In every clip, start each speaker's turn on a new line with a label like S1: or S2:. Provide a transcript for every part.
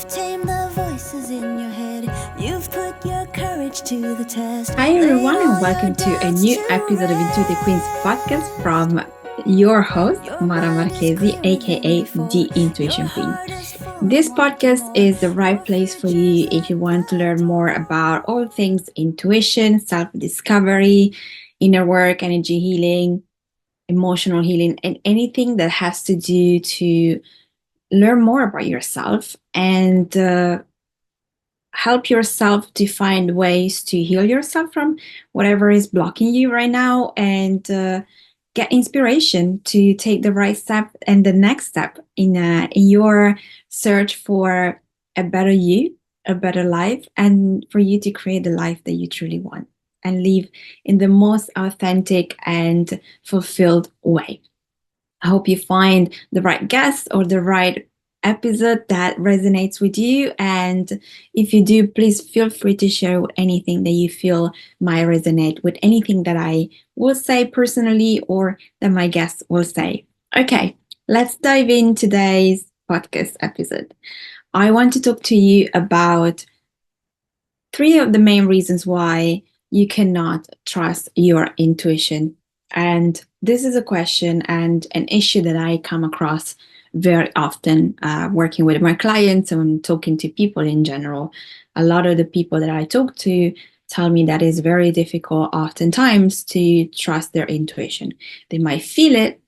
S1: You've tamed the voices in your head. You've put your courage to the test.
S2: Hi, everyone, and welcome to a new episode of Intuitive Queens podcast from your host, Mara Marchesi, aka The Intuition Queen. This podcast is the right place for you if you want to learn more about all things intuition, self discovery, inner work, energy healing, emotional healing, and anything that has to do to learn more about yourself and help yourself to find ways to heal yourself from whatever is blocking you right now and get inspiration to take the right step and the next step in your search for a better you, a better life, and for you to create the life that you truly want and live in the most authentic and fulfilled way. I hope you find the right guest or the right episode that resonates with you. And if you do, please feel free to share anything that you feel might resonate with anything that I will say personally or that my guests will say. Okay, let's dive in today's podcast episode. I want to talk to you about three of the main reasons why you cannot trust your intuition. And this is a question and an issue that I come across very often working with my clients and talking to people in general. A lot of the people that I talk to tell me that it's very difficult oftentimes to trust their intuition. They might feel it,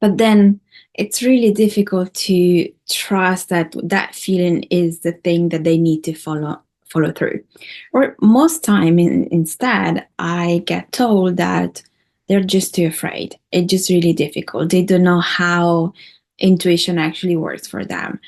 S2: but then it's really difficult to trust that that feeling is the thing that they need to follow through. Or most time instead, I get told that they're just too afraid. It's just really difficult. They don't know how intuition actually works for them.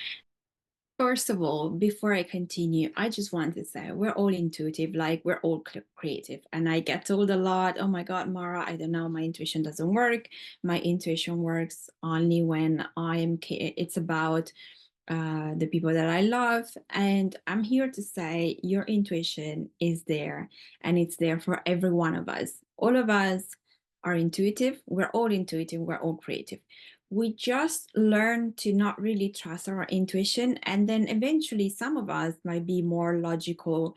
S2: First of all, before I continue, I just want to say we're all intuitive, like we're all creative. And I get told a lot, oh my God, Mara, I don't know, my intuition doesn't work. My intuition works only when it's about the people that I love. And I'm here to say your intuition is there and it's there for every one of us. All of us are intuitive. We're all intuitive. We're all creative. We just learn to not really trust our intuition. And then eventually, some of us might be more logical.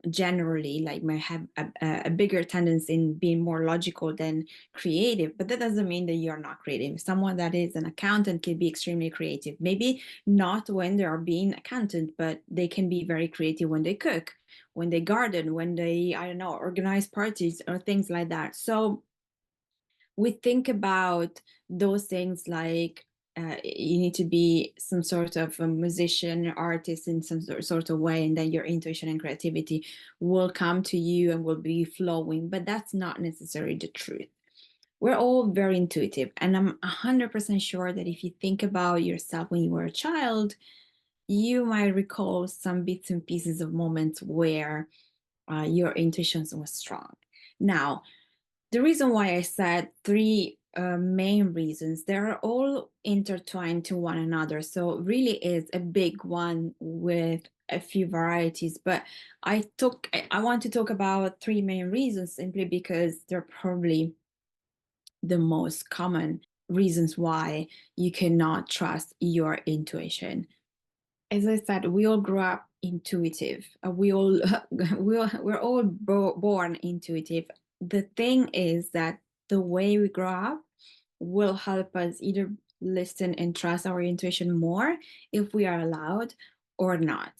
S2: Generally, like might have a bigger tendency in being more logical than creative, but that doesn't mean that you're not creative. Someone that is an accountant can be extremely creative, maybe not when they are being accountant, but they can be very creative when they cook, when they garden, when they, I don't know, organize parties or things like that. So we think about those things like you need to be some sort of a musician, artist in some sort of way, and then your intuition and creativity will come to you and will be flowing. But that's not necessarily the truth. We're all very intuitive, and I'm 100% sure that if you think about yourself when you were a child, you might recall some bits and pieces of moments where your intuition was strong. Now, the reason why I said three main reasons, they're all intertwined to one another. So really is a big one with a few varieties. But I want to talk about three main reasons simply because they're probably the most common reasons why you cannot trust your intuition. As I said, we all grew up intuitive. We're all born intuitive. The thing is that the way we grow up will help us either listen and trust our intuition more if we are allowed or not.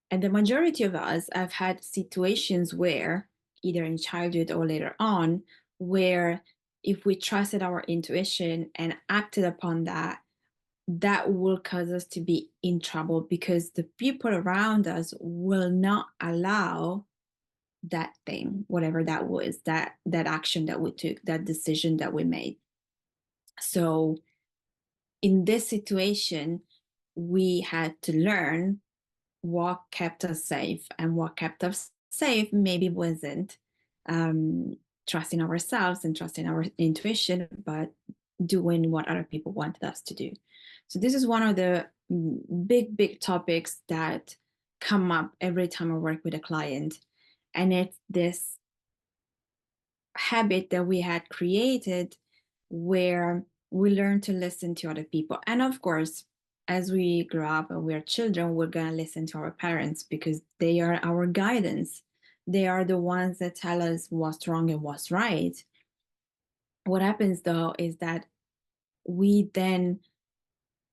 S2: And the majority of us have had situations where, either in childhood or later on, where if we trusted our intuition and acted upon that, that will cause us to be in trouble because the people around us will not allow that thing, whatever that was, that action that we took, that decision that we made. So in this situation, we had to learn what kept us safe, and what kept us safe maybe wasn't trusting ourselves and trusting our intuition, but doing what other people wanted us to do. So this is one of the big topics that come up every time I work with a client, and it's this habit that we had created where we learn to listen to other people. And of course, as we grow up and we're children, we're going to listen to our parents because they are our guidance. They are the ones that tell us what's wrong and what's right. What happens though is that we then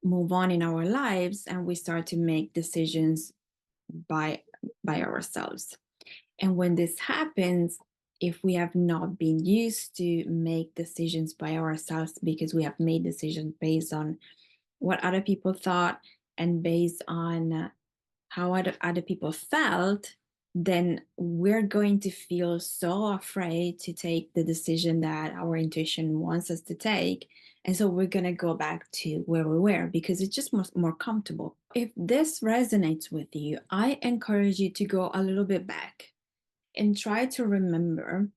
S2: move on in our lives and we start to make decisions by ourselves. And when this happens, if we have not been used to make decisions by ourselves because we have made decisions based on what other people thought and based on how other people felt, then we're going to feel so afraid to take the decision that our intuition wants us to take. And so we're going to go back to where we were because it's just more comfortable. If this resonates with you, I encourage you to go a little bit back and try to remember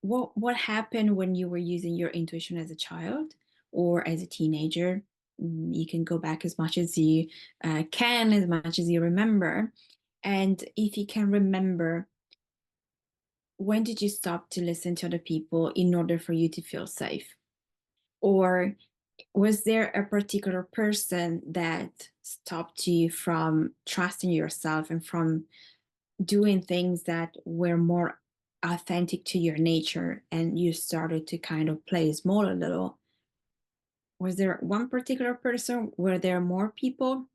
S2: what happened when you were using your intuition as a child or as a teenager. You can go back as much as you can, as much as you remember. And if you can remember, when did you stop to listen to other people in order for you to feel safe? Or was there a particular person that stopped you from trusting yourself and from doing things that were more authentic to your nature, and you started to kind of play small a little? Was there one particular person? Were there more people?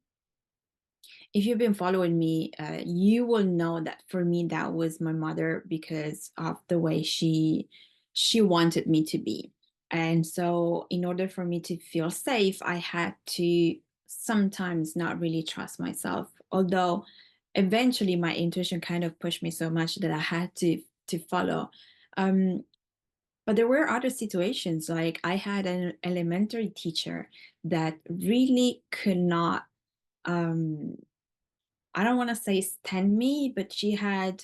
S2: If you've been following me, you will know that for me that was my mother because of the way she wanted me to be. And so in order for me to feel safe, I had to sometimes not really trust myself, although eventually my intuition kind of pushed me so much that I had to follow. um, but there were other situations, like I had an elementary teacher that really could not, um, I don't want to say stand me, but she had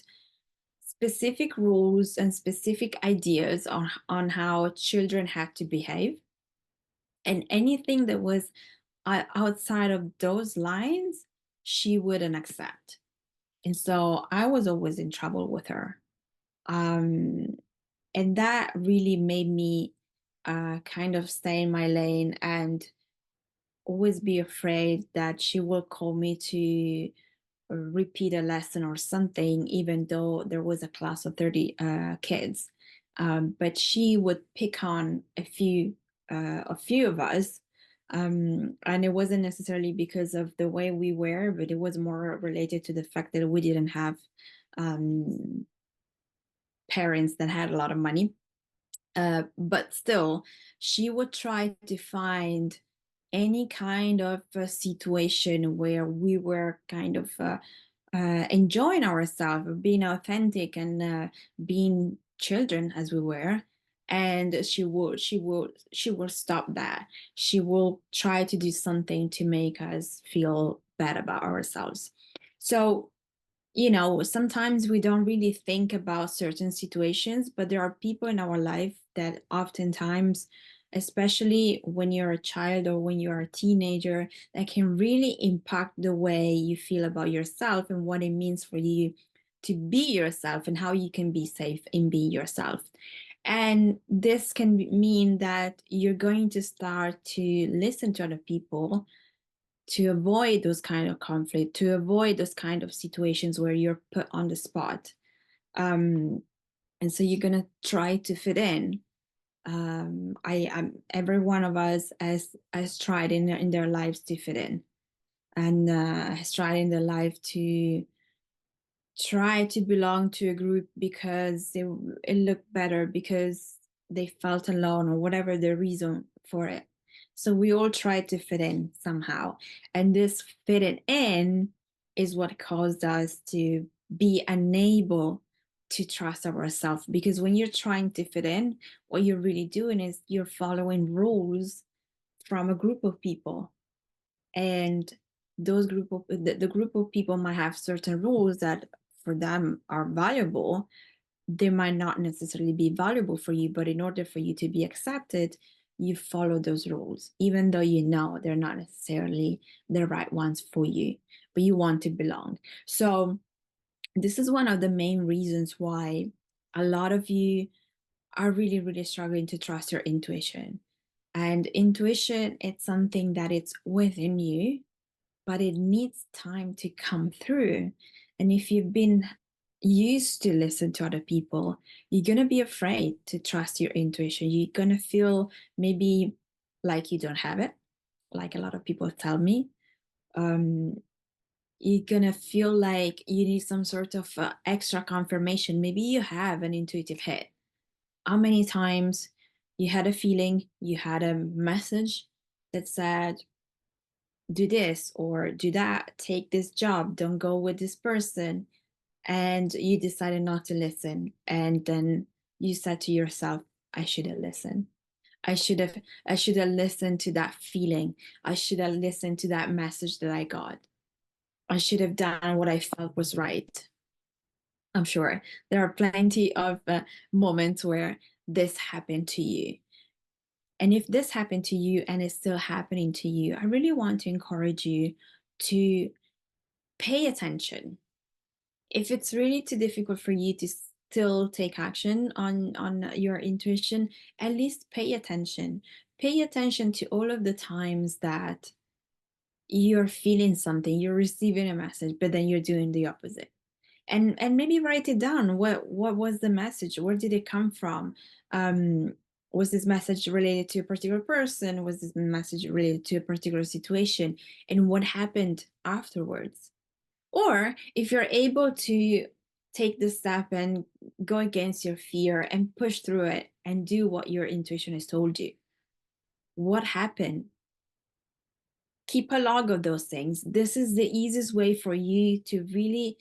S2: specific rules and specific ideas on how children had to behave. And anything that was outside of those lines, she wouldn't accept. And so I was always in trouble with her. Um, and that really made me kind of stay in my lane and always be afraid that she will call me to repeat a lesson or something, even though there was a class of 30 kids. But she would pick on a few of us. And it wasn't necessarily because of the way we were, but it was more related to the fact that we didn't have um, parents that had a lot of money. But still, she would try to find any kind of situation where we were kind of enjoying ourselves, being authentic and being children as we were. And she will stop that. She will try to do something to make us feel bad about ourselves. So sometimes we don't really think about certain situations, but there are people in our life that oftentimes, especially when you're a child or when you're a teenager, that can really impact the way you feel about yourself and what it means for you to be yourself and how you can be safe in being yourself. And this can mean that you're going to start to listen to other people to avoid those kind of conflict, to avoid those kind of situations where you're put on the spot. And so you're gonna try to fit in. Every one of us has tried in their lives to fit in, and has tried in their life to try to belong to a group because it looked better, because they felt alone, or whatever the reason for it. So we all try to fit in somehow. And this fitting in is what caused us to be unable to trust ourselves. Because when you're trying to fit in, what you're really doing is you're following rules from a group of people. And the group of people might have certain rules that for them are valuable. They might not necessarily be valuable for you, but in order for you to be accepted, you follow those rules, even though you know they're not necessarily the right ones for you, but you want to belong. So this is one of the main reasons why a lot of you are really, really struggling to trust your intuition. And intuition, it's something that it's within you, but it needs time to come through. And if you've been used to listen to other people, you're going to be afraid to trust your intuition. You're going to feel maybe like you don't have it, like a lot of people tell me. Um, you're going to feel like you need some sort of extra confirmation. Maybe you have an intuitive hit. How many times you had a feeling, you had a message that said, do this or do that, take this job, don't go with this person, and you decided not to listen, and then you said to yourself, I should have listened. I should have listened to that feeling. I should have listened to that message that I got. I should have done what I felt was right. I'm sure there are plenty of moments where this happened to you. And if this happened to you and it's still happening to you, I really want to encourage you to pay attention. If it's really too difficult for you to still take action on your intuition, at least pay attention. Pay attention to all of the times that you're feeling something, you're receiving a message, but then you're doing the opposite. And maybe write it down. What was the message? Where did it come from? Um, was this message related to a particular person? Was this message related to a particular situation? And what happened afterwards? Or if you're able to take the step and go against your fear and push through it and do what your intuition has told you, what happened? Keep a log of those things. This is the easiest way for you to really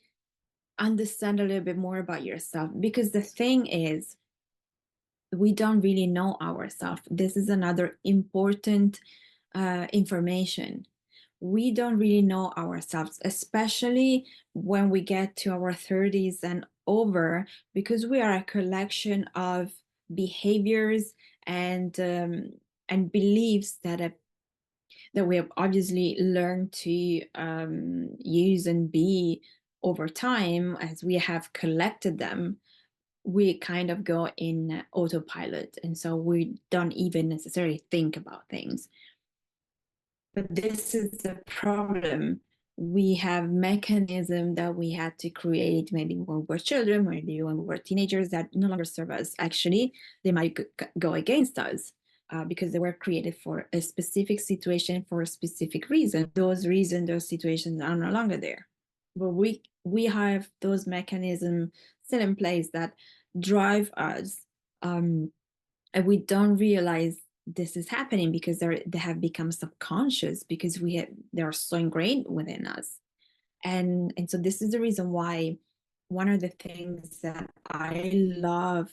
S2: understand a little bit more about yourself, because the thing is, we don't really know ourselves. This is another important information. We don't really know ourselves, especially when we get to our 30s and over, because we are a collection of behaviors and beliefs that we have obviously learned to use and be over time as we have collected them. We kind of go in autopilot, and so we don't even necessarily think about things. But this is the problem. We have mechanisms that we had to create maybe when we were children, maybe when we were teenagers, that no longer serve us. Actually, they might go against us because they were created for a specific situation for a specific reason. Those reasons, those situations are no longer there. But we have those mechanisms still in place that drive us, and we don't realize this is happening because they have become subconscious, because they are so ingrained within us. And so this is the reason why one of the things that I love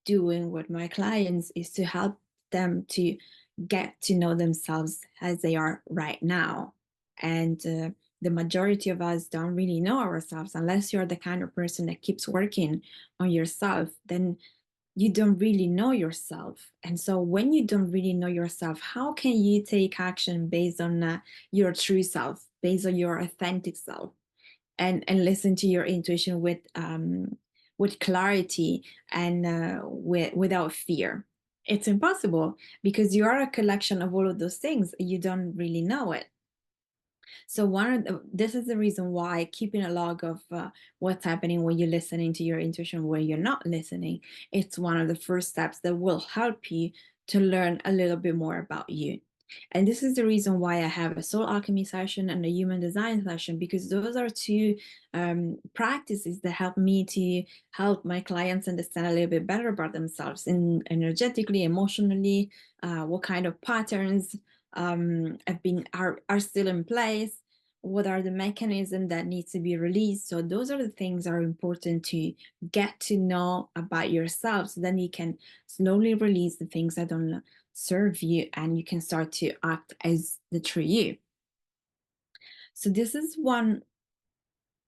S2: doing with my clients is to help them to get to know themselves as they are right now. And the majority of us don't really know ourselves unless you're the kind of person that keeps working on yourself. Then you don't really know yourself. And so when you don't really know yourself, how can you take action based on your true self, based on your authentic self, and listen to your intuition with clarity and without fear? It's impossible, because you are a collection of all of those things. You don't really know it. So this is the reason why keeping a log of what's happening when you're listening to your intuition, when you're not listening, it's one of the first steps that will help you to learn a little bit more about you. And this is the reason why I have a soul alchemy session and a human design session, because those are two practices that help me to help my clients understand a little bit better about themselves, energetically, emotionally, what kind of patterns are still in place, what are the mechanisms that need to be released. So those are the things that are important to get to know about yourself, so then you can slowly release the things that don't serve you, and you can start to act as the true you. So this is one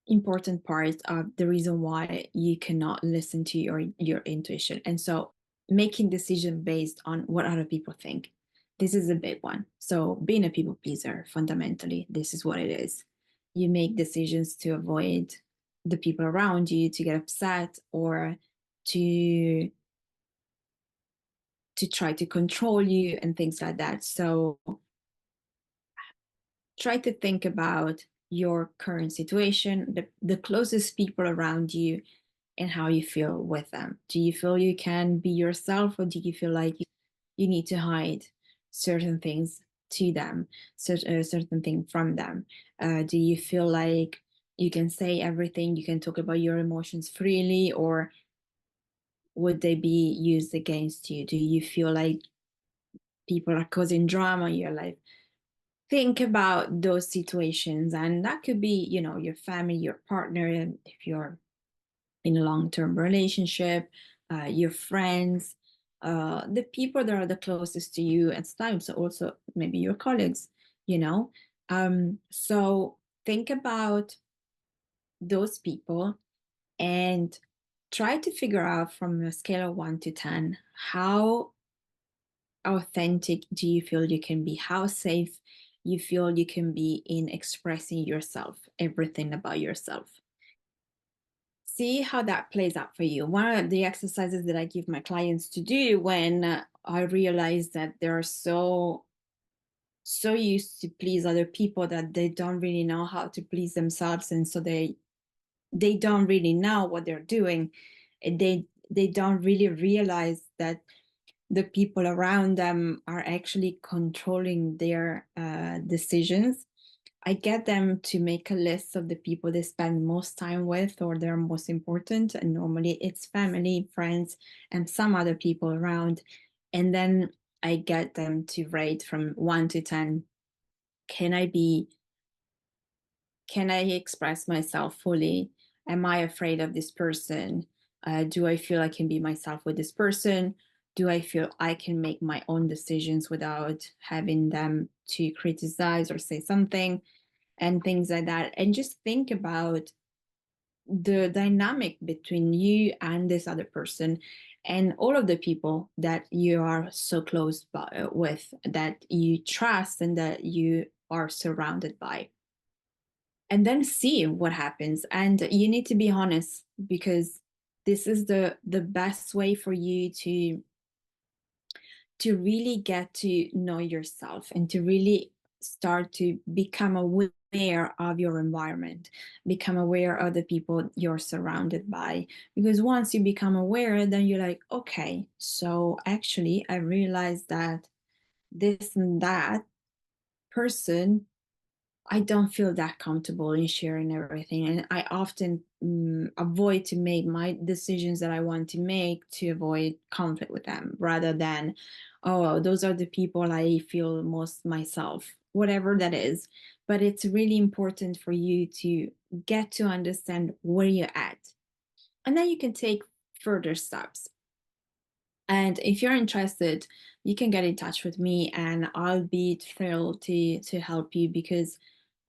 S2: important part of the reason why you cannot listen to your intuition. And so making decision based on what other people think, this is a big one. So being a people pleaser, fundamentally, this is what it is. You make decisions to avoid the people around you, to get upset, or to to try to control you and things like that. So try to think about your current situation, the closest people around you, and how you feel with them. Do you feel you can be yourself, or do you feel like you need to hide certain things to them, certain thing from them? Do you feel like you can say everything, you can talk about your emotions freely, or would they be used against you? Do you feel like people are causing drama in your life? Think about those situations, and that could be, your family, your partner, and if you're in a long-term relationship, your friends, the people that are the closest to you, and sometimes also maybe your colleagues, you know. So think about those people and try to figure out from a scale of 1 to 10, how authentic do you feel you can be? How safe you feel you can be in expressing yourself, everything about yourself? See how that plays out for you. One of the exercises that I give my clients to do when I realize that they're so used to please other people that they don't really know how to please themselves, and so they don't really know what they're doing. They don't really realize that the people around them are actually controlling their decisions. I get them to make a list of the people they spend most time with or they're most important. And normally it's family, friends, and some other people around. And then I get them to rate from 1 to 10. Can I be, can I express myself fully? Am I afraid of this person? Do I feel I can be myself with this person? Do I feel I can make my own decisions without having them to criticize or say something? And things like that. And just think about the dynamic between you and this other person and all of the people that you are so close with, that you trust and that you are surrounded by. And then see what happens. And you need to be honest, because this is the best way for you to really get to know yourself and to really start to become aware of your environment, become aware of the people you're surrounded by. Because once you become aware, then you're like, okay, so actually, I realized that this and that person, I don't feel that comfortable in sharing everything. And I often avoid to make my decisions that I want to make to avoid conflict with them, rather than, oh, those are the people I feel most myself, whatever that is. But it's really important for you to get to understand where you're at. And then you can take further steps. And if you're interested, you can get in touch with me and I'll be thrilled to help you, because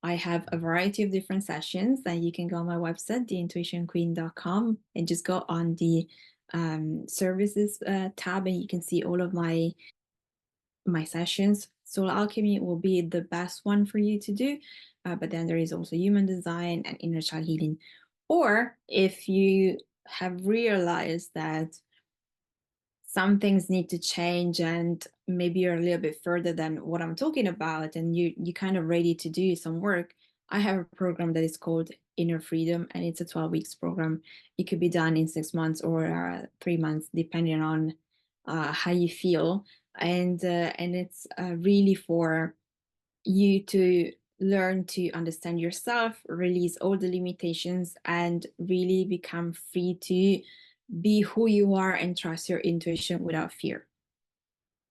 S2: I have a variety of different sessions. And you can go on my website, theintuitionqueen.com, and just go on the services tab, and you can see all of my sessions. Soul Alchemy will be the best one for you to do. But then there is also human design and inner child healing. Or if you have realized that some things need to change and maybe you're a little bit further than what I'm talking about, and you kind of ready to do some work, I have a program that is called Inner Freedom, and it's a 12 weeks program. It could be done in 6 months or 3 months, depending on how you feel. And it's really for you to learn to understand yourself, release all the limitations, and really become free to be who you are and trust your intuition without fear.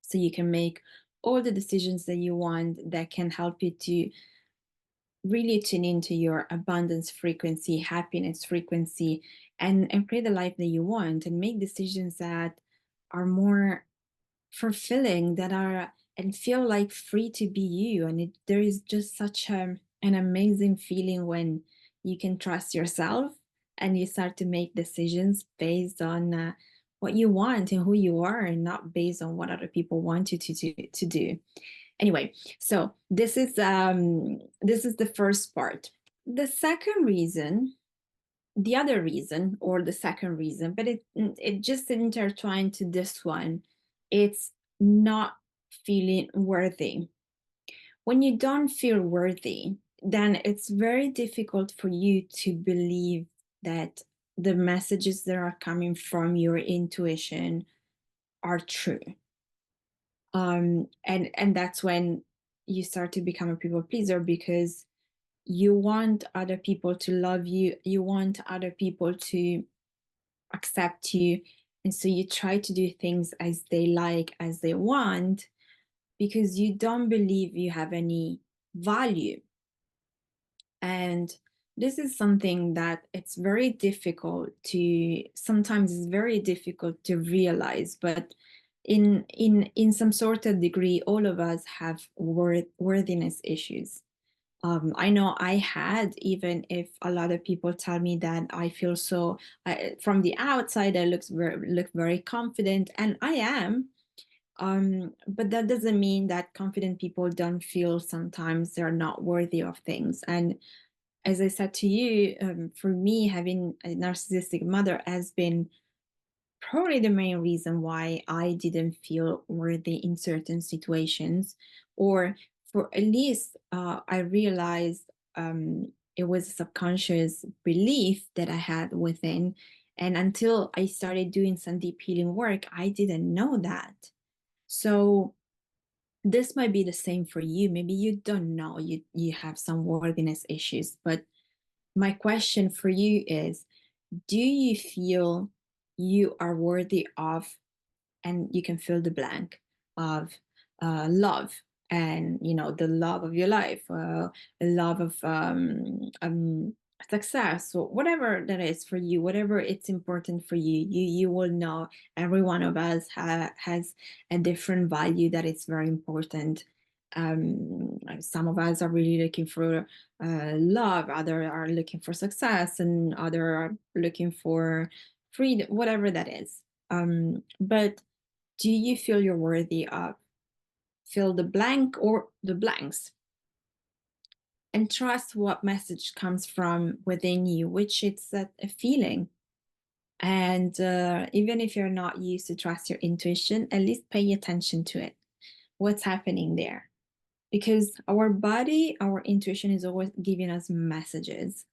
S2: So you can make all the decisions that you want, that can help you to really tune into your abundance frequency, happiness frequency, and create the life that you want, and make decisions that are more fulfilling, that are and feel like free to be you. And there is just such an amazing feeling when you can trust yourself and you start to make decisions based on what you want and who you are, and not based on what other people want you to do. Anyway, so this is the first part. The second reason, the other reason, or the second reason, but it just intertwined to this one, it's not feeling worthy. When you don't feel worthy, then it's very difficult for you to believe that the messages that are coming from your intuition are true. And that's when you start to become a people pleaser, because you want other people to love you, you want other people to accept you, and so you try to do things as they like, as they want, because you don't believe you have any value. And this is something that it's very difficult to, sometimes it's very difficult to realize, but in some sort of degree, all of us have worthiness issues. I know I had, even if a lot of people tell me that I feel so, from the outside, I look very confident, and I am. But that doesn't mean that confident people don't feel sometimes they're not worthy of things. And as I said to you, for me, having a narcissistic mother has been probably the main reason why I didn't feel worthy in certain situations, or for at least I realized it was a subconscious belief that I had within. And until I started doing some deep healing work, I didn't know that. So this might be the same for you. Maybe you don't know you have some worthiness issues, but my question for you is, do you feel you are worthy of, and you can fill the blank, of love, and the love of your life, love of success, or whatever that is for you, whatever it's important for you, you will know. Every one of us has a different value that is very important. Some of us are really looking for love, other are looking for success, and other are looking for freedom, whatever that is. But do you feel you're worthy of? Fill the blank or the blanks, and trust what message comes from within you, which it's a feeling. And even if you're not used to trust your intuition, at least pay attention to it. What's happening there? Because our body, our intuition is always giving us messages,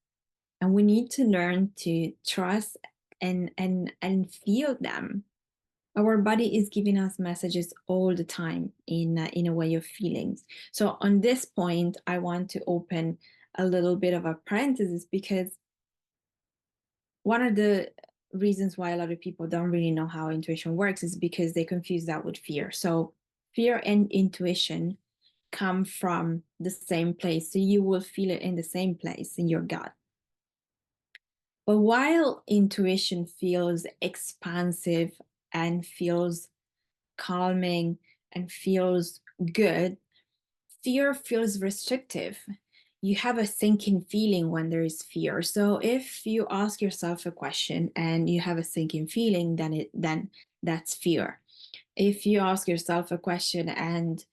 S2: and we need to learn to trust and feel them. Our body is giving us messages all the time in a way of feelings. So on this point, I want to open a little bit of a parenthesis, because one of the reasons why a lot of people don't really know how intuition works is because they confuse that with fear. So fear and intuition come from the same place. So you will feel it in the same place in your gut. But while intuition feels expansive and feels calming and feels good, fear feels restrictive. You have a sinking feeling when there is fear. So if you ask yourself a question and you have a sinking feeling, then that's fear. If you ask yourself a question and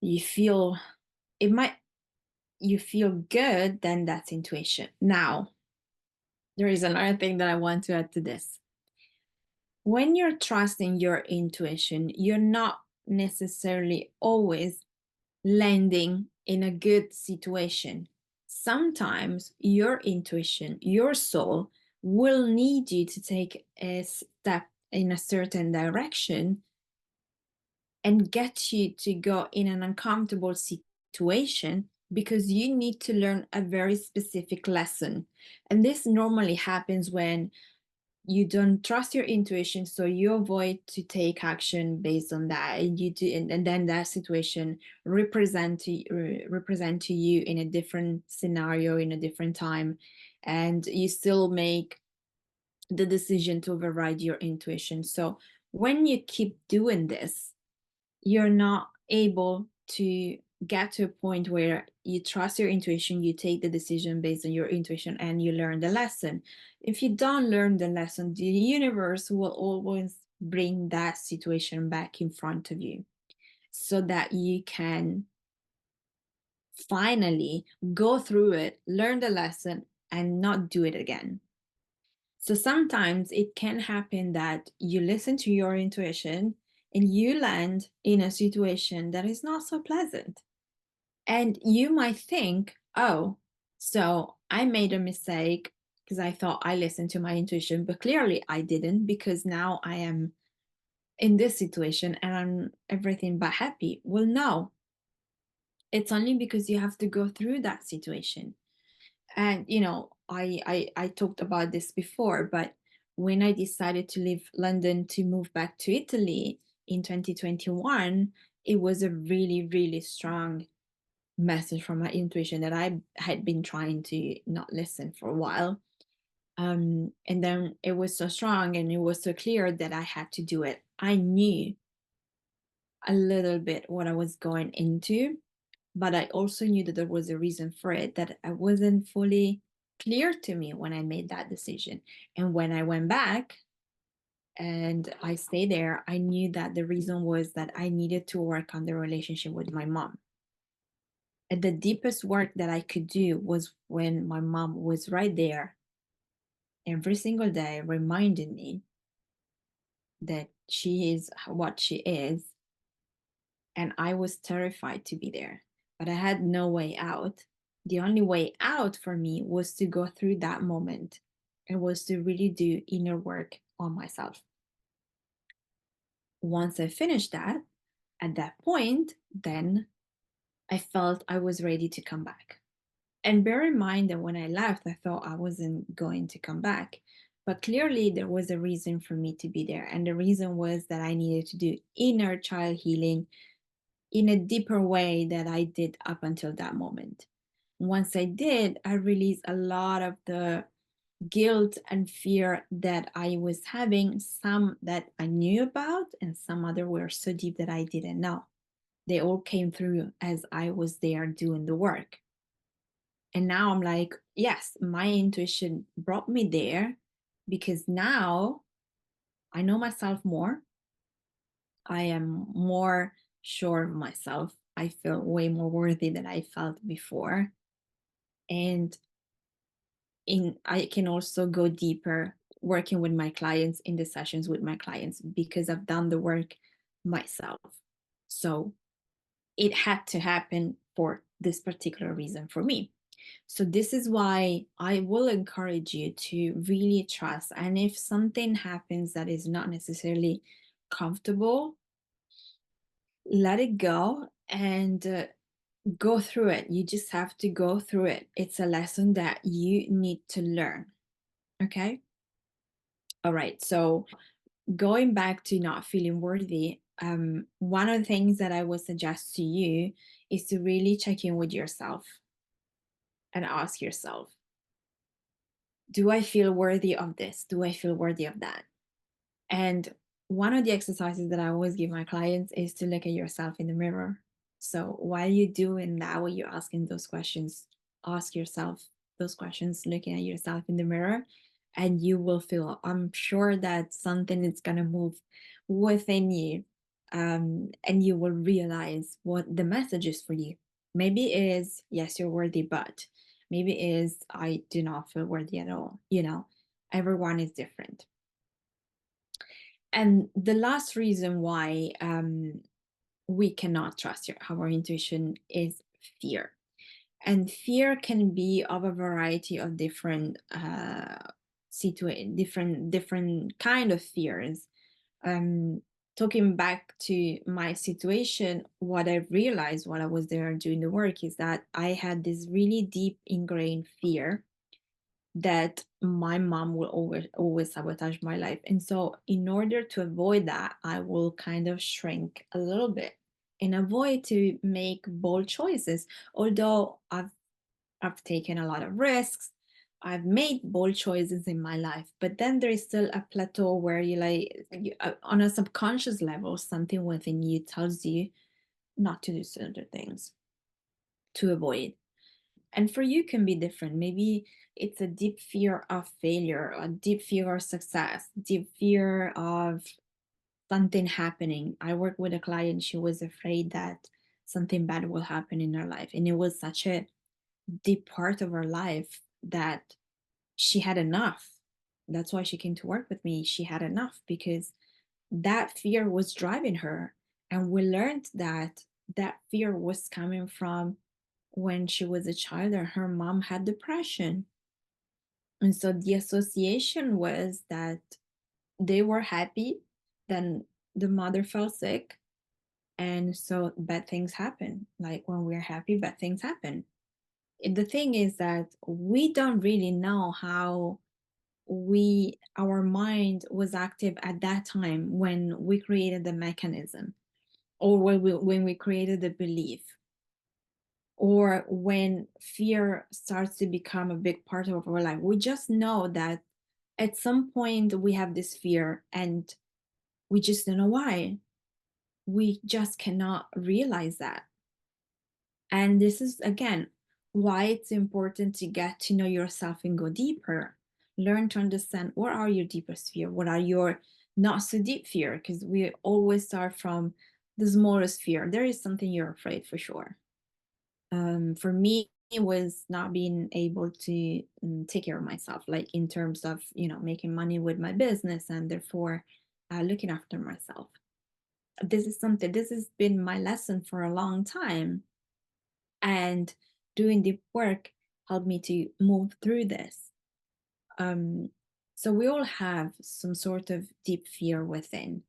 S2: you feel it might you feel good, then that's intuition. Now, there is another thing that I want to add to this. When you're trusting your intuition, you're not necessarily always landing in a good situation. Sometimes your intuition, your soul, will need you to take a step in a certain direction and get you to go in an uncomfortable situation, because you need to learn a very specific lesson. And this normally happens when you don't trust your intuition, so you avoid to take action based on that, and you do, and then that situation represent to you in a different scenario, in a different time, and you still make the decision to override your intuition. So when you keep doing this, you're not able to get to a point where you trust your intuition, you take the decision based on your intuition, and you learn the lesson. If you don't learn the lesson, the universe will always bring that situation back in front of you, so that you can finally go through it, learn the lesson, and not do it again. So sometimes it can happen that you listen to your intuition and you land in a situation that is not so pleasant. And you might think, oh, so I made a mistake because I thought I listened to my intuition, but clearly I didn't, because now I am in this situation and I'm everything but happy. Well, no, it's only because you have to go through that situation. And I talked about this before, but when I decided to leave London to move back to Italy in 2021, it was a really, really strong message from my intuition that I had been trying to not listen for a while. And then it was so strong and it was so clear that I had to do it. I knew a little bit what I was going into, but I also knew that there was a reason for it that I wasn't fully clear to me when I made that decision. And when I went back and I stayed there, I knew that the reason was that I needed to work on the relationship with my mom. And the deepest work that I could do was when my mom was right there every single day, reminding me that she is what she is. And I was terrified to be there, but I had no way out. The only way out for me was to go through that moment. It was to really do inner work on myself. Once I finished that, at that point, then I felt I was ready to come back. And bear in mind that when I left, I thought I wasn't going to come back. But clearly, there was a reason for me to be there. And the reason was that I needed to do inner child healing in a deeper way that I did up until that moment. Once I did, I released a lot of the guilt and fear that I was having, some that I knew about, and some other were so deep that I didn't know. They all came through as I was there doing the work. And now I'm like, yes, my intuition brought me there because now I know myself more. I am more sure of myself. I feel way more worthy than I felt before. And I can also go deeper working with my clients in the sessions with my clients because I've done the work myself. So it had to happen for this particular reason for me. So this is why I will encourage you to really trust. And if something happens that is not necessarily comfortable, let it go and go through it. You just have to go through it. It's a lesson that you need to learn. Okay. All right. So going back to not feeling worthy, one of the things that I would suggest to you is to really check in with yourself and ask yourself, do I feel worthy of this? Do I feel worthy of that? And one of the exercises that I always give my clients is to look at yourself in the mirror. So while you're doing that, while you're asking those questions, ask yourself those questions, looking at yourself in the mirror, and you will feel, I'm sure that something is going to move within you. And you will realize what the message is for you. Maybe it is, yes, you're worthy, but maybe it is, I do not feel worthy at all. Everyone is different. And the last reason why we cannot trust our intuition is fear. And fear can be of a variety of different different kind of fears. Talking back to my situation, what I realized while I was there doing the work is that I had this really deep ingrained fear that my mom will always sabotage my life. And so in order to avoid that, I will kind of shrink a little bit and avoid to make bold choices. Although I've taken a lot of risks, I've made bold choices in my life, but then there is still a plateau where on a subconscious level, something within you tells you not to do certain things, to avoid. And for you can be different. Maybe it's a deep fear of failure, a deep fear of success, deep fear of something happening. I worked with a client, she was afraid that something bad will happen in her life. And it was such a deep part of her life that she had enough. That's why she came to work with me. She had enough because that fear was driving her. And we learned that that fear was coming from when she was a child and her mom had depression. And so the association was that they were happy, then the mother fell sick, and so bad things happen. Like when we're happy, bad things happen. The thing is that we don't really know how our mind was active at that time when we created the mechanism, or when we created the belief, or when fear starts to become a big part of our life. We just know that at some point we have this fear and we just don't know why. We just cannot realize that. And this is, again, why it's important to get to know yourself and go deeper. Learn to understand what are your deepest fear, what are your not so deep fear, because we always start from the smallest fear. There is something you're afraid for sure. For me, it was not being able to take care of myself, like in terms of, making money with my business and therefore looking after myself. This has been my lesson for a long time. And doing deep work helped me to move through this. Um, so we all have some sort of deep fear within.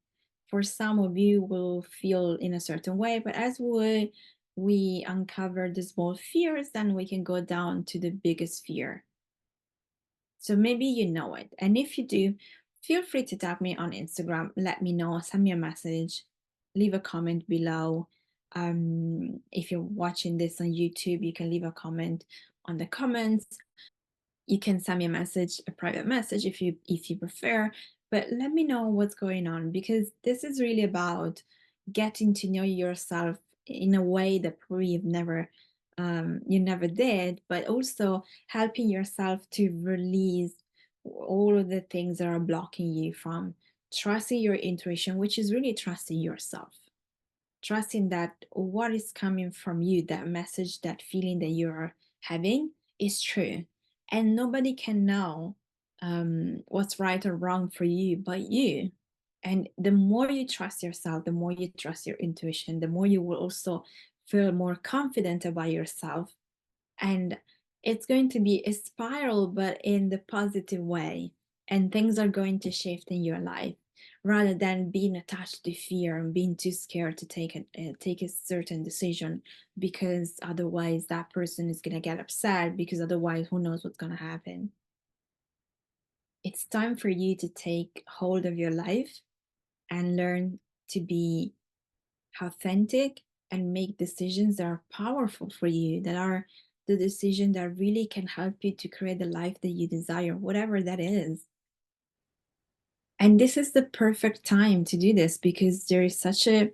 S2: For some of you will feel in a certain way, but as we uncover the small fears, then we can go down to the biggest fear. So maybe you know it. And if you do, feel free to tag me on Instagram. Let me know, send me a message, leave a comment below. If you're watching this on YouTube, you can leave a comment on the comments. You can send me a message, a private message if you prefer, but let me know what's going on, because this is really about getting to know yourself in a way that probably you never did, but also helping yourself to release all of the things that are blocking you from trusting your intuition, which is really trusting yourself, trusting that what is coming from you, that message, that feeling that you're having, is true. And nobody can know what's right or wrong for you but you. And the more you trust yourself, the more you trust your intuition, the more you will also feel more confident about yourself. And it's going to be a spiral, but in the positive way. And things are going to shift in your life rather than being attached to fear and being too scared to take a certain decision, because otherwise that person is going to get upset, because otherwise who knows what's going to happen. It's time for you to take hold of your life and learn to be authentic and make decisions that are powerful for you, that are the decision that really can help you to create the life that you desire, whatever that is. And this is the perfect time to do this, because there is such a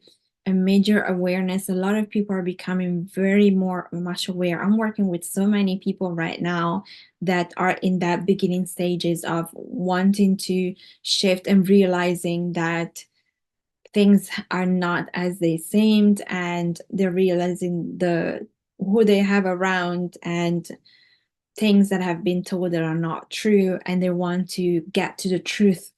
S2: major awareness. A lot of people are becoming very much aware. I'm working with so many people right now that are in that beginning stages of wanting to shift and realizing that things are not as they seemed, and they're realizing who they have around and things that have been told that are not true, and they want to get to the truth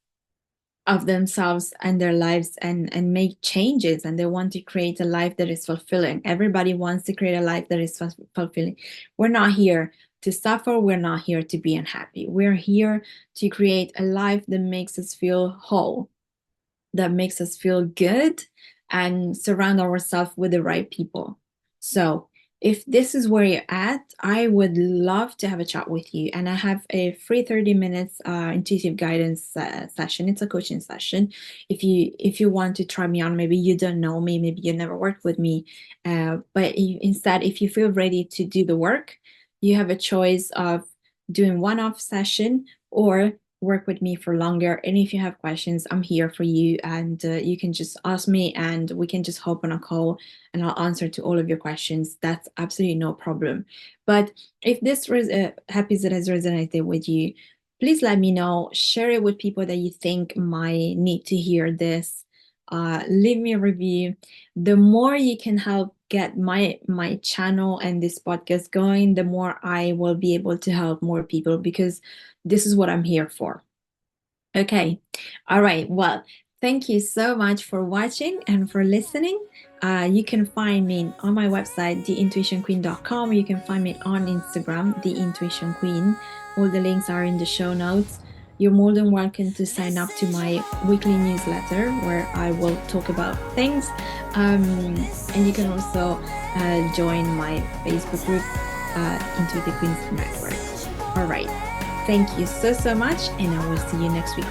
S2: of themselves and their lives, and make changes, and they want to create a life that is fulfilling. Everybody wants to create a life that is fulfilling. We're not here to suffer, we're not here to be unhappy. We're here to create a life that makes us feel whole, that makes us feel good, and surround ourselves with the right people. So if this is where you're at, I would love to have a chat with you. And I have a free 30 minutes intuitive guidance session. It's a coaching session. If you want to try me on, maybe you don't know me, maybe you never worked with me, but instead, if you feel ready to do the work, you have a choice of doing one-off session or work with me for longer. And if you have questions, I'm here for you, and you can just ask me and we can just hop on a call and I'll answer to all of your questions. That's absolutely no problem. But if this episode has resonated with you, please let me know. Share it with people that you think might need to hear this. Leave me a review. The more you can help get my channel and this podcast going, the more I will be able to help more people, because this is what I'm here for. Okay. All right. Well, Thank you so much for watching and for listening. You can find me on my website, theintuitionqueen.com. You can find me on Instagram, The Intuition Queen. All the links are in the show notes. You're more than welcome to sign up to my weekly newsletter where I will talk about things. And you can also join my Facebook group, Intuitive Queens Network. All right. Thank you so much, and I will see you next week.